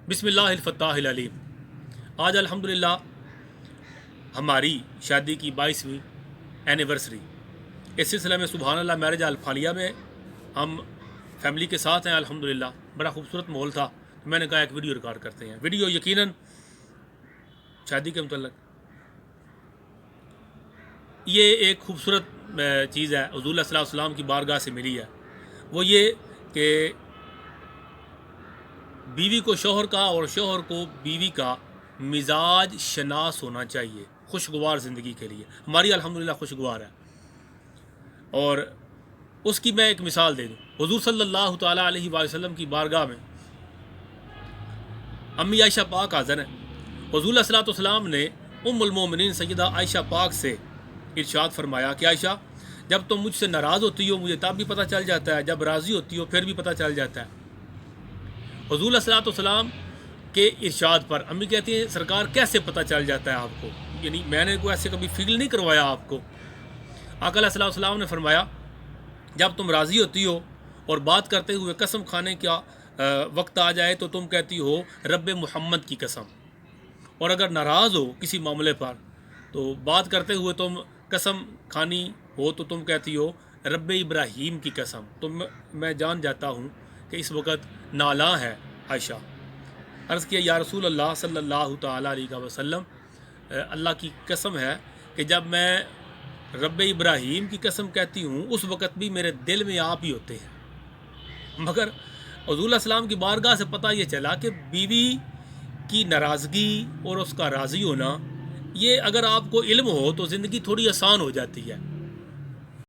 بسم اللہ الفتاح العلیم۔ آج الحمدللہ ہماری شادی کی 22ویں اینیورسری۔ اس سلسلے میں سبحان اللہ میرج الفالیہ میں ہم فیملی کے ساتھ ہیں الحمدللہ۔ بڑا خوبصورت ماحول تھا، میں نے کہا ایک ویڈیو ریکارڈ کرتے ہیں۔ ویڈیو یقیناً شادی کے متعلق یہ ایک خوبصورت چیز ہے، حضور صلی اللہ علیہ وسلم کی بارگاہ سے ملی ہے۔ وہ یہ کہ بیوی کو شوہر کا اور شوہر کو بیوی کا مزاج شناس ہونا چاہیے خوشگوار زندگی کے لیے۔ ہماری الحمدللہ خوشگوار ہے، اور اس کی میں ایک مثال دے دوں۔ حضور صلی اللہ تعالیٰ علیہ وآلہ وسلم کی بارگاہ میں امی عائشہ پاک حاضر ہیں۔ حضور صلی اللہ علیہ وسلم نے ام المومنین سیدہ عائشہ پاک سے ارشاد فرمایا کہ عائشہ، جب تم مجھ سے ناراض ہوتی ہو مجھے تب بھی پتہ چل جاتا ہے، جب راضی ہوتی ہو پھر بھی پتہ چل جاتا ہے۔ حضور صلی اللہ علیہ وسلم کے ارشاد پر امی کہتی ہیں سرکار کیسے پتہ چل جاتا ہے آپ کو؟ یعنی میں نے کوئی ایسے کبھی فیل نہیں کروایا آپ کو۔ آقا علیہ السلام نے فرمایا جب تم راضی ہوتی ہو اور بات کرتے ہوئے قسم کھانے کا وقت آ جائے تو تم کہتی ہو رب محمد کی قسم، اور اگر ناراض ہو کسی معاملے پر تو بات کرتے ہوئے تم قسم کھانی ہو تو تم کہتی ہو رب ابراہیم کی قسم۔ تو میں جان جاتا ہوں کہ اس وقت نالاں ہے عائشہ۔ عرض کیا یا رسول اللہ صلی اللہ تعالیٰ علیہ وسلم، اللہ کی قسم ہے کہ جب میں رب ابراہیم کی قسم کہتی ہوں اس وقت بھی میرے دل میں آپ ہی ہوتے ہیں۔ مگر حضور علیہ السلام کی بارگاہ سے پتہ یہ چلا کہ بیوی کی ناراضگی اور اس کا راضی ہونا، یہ اگر آپ کو علم ہو تو زندگی تھوڑی آسان ہو جاتی ہے۔